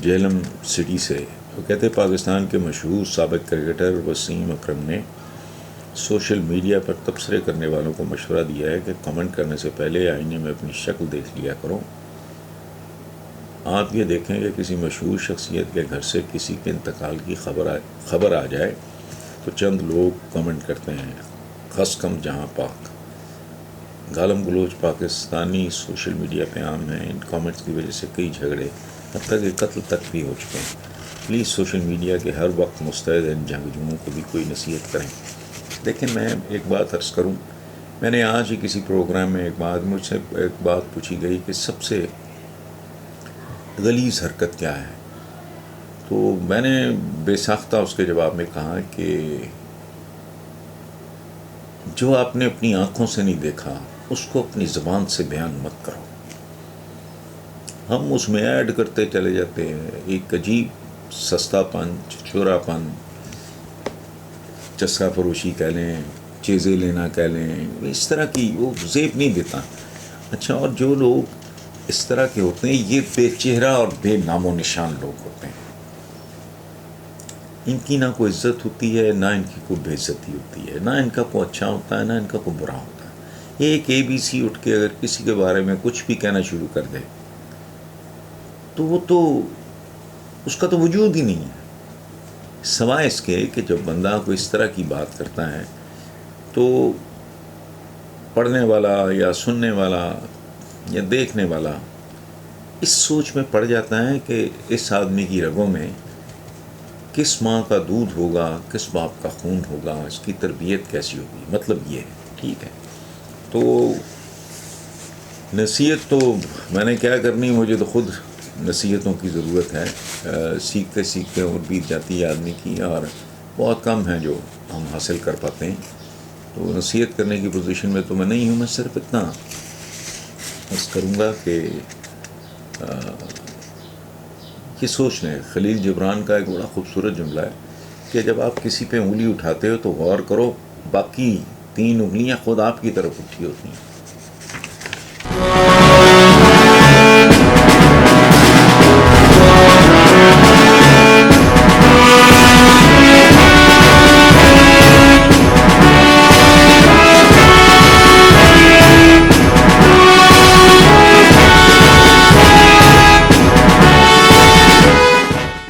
Jhelum city سے، وہ کہتے پاکستان کے مشہور سابق کرکٹر وسیم اکرم نے سوشل میڈیا پر تبصرے کرنے والوں کو مشورہ دیا ہے کہ کمنٹ کرنے سے پہلے آئینے میں اپنی شکل دیکھ لیا کرو۔ آپ یہ دیکھیں کہ کسی مشہور شخصیت کے گھر سے کسی کے انتقال کی خبر آ جائے تو چند لوگ کمنٹ کرتے ہیں، خس کم جہاں پاک۔ گالم گلوچ پاکستانی سوشل میڈیا پہ عام ہیں۔ ان کامنٹس کی وجہ سے کئی جھگڑے، حتیٰ کہ قتل تک بھی ہو چکے ہیں۔ پلیز سوشل میڈیا کے ہر وقت مستعد ان جنگجوؤں کو بھی کوئی نصیحت کریں۔ لیکن میں ایک بات عرض کروں، میں نے آج ہی کسی پروگرام میں مجھ سے ایک بات پوچھی گئی کہ سب سے غلیظ حرکت کیا ہے، تو میں نے بے ساختہ اس کے جواب میں کہا کہ جو آپ نے اپنی آنکھوں سے نہیں دیکھا اس کو اپنی زبان سے بیان مت کرو۔ ہم اس میں ایڈ کرتے چلے جاتے ہیں، ایک عجیب سستا پن، چورا پن، چسکا فروشی کہہ لیں، چیزیں لینا کہہ لیں، اس طرح کی وہ زیب نہیں دیتا۔ اچھا، اور جو لوگ اس طرح کے ہوتے ہیں یہ بے چہرہ اور بے نام و نشان لوگ ہوتے ہیں۔ ان کی نہ کوئی عزت ہوتی ہے، نہ ان کی کوئی بے عزتی ہوتی ہے، نہ ان کا کوئی اچھا ہوتا ہے، نہ ان کا کوئی برا ہوتا ہے۔ ایک ABC اٹھ کے اگر کسی کے بارے میں کچھ بھی کہنا شروع کر دے تو وہ تو اس کا تو وجود ہی نہیں ہے، سوائے اس کے کہ جب بندہ کوئی اس طرح کی بات کرتا ہے تو پڑھنے والا یا سننے والا یا دیکھنے والا اس سوچ میں پڑ جاتا ہے کہ اس آدمی کی رگوں میں کس ماں کا دودھ ہوگا، کس باپ کا خون ہوگا، اس کی تربیت کیسی ہوگی۔ مطلب یہ ہے، ٹھیک ہے۔ تو نصیحت تو میں نے کیا کرنی، مجھے تو خود نصیحتوں کی ضرورت ہے، سیکھتے سیکھتے عمر بیت جاتی ہے آدمی کی، اور بہت کم ہیں جو ہم حاصل کر پاتے ہیں۔ تو نصیحت کرنے کی پوزیشن میں تو میں نہیں ہوں۔ میں صرف اتنا بس کروں گا کہ یہ سوچ لیں، خلیل جبران کا ایک بڑا خوبصورت جملہ ہے کہ جب آپ کسی پہ انگلی اٹھاتے ہو تو غور کرو، باقی 3 انگلیاں خود آپ کی طرف اٹھی ہوتی ہیں۔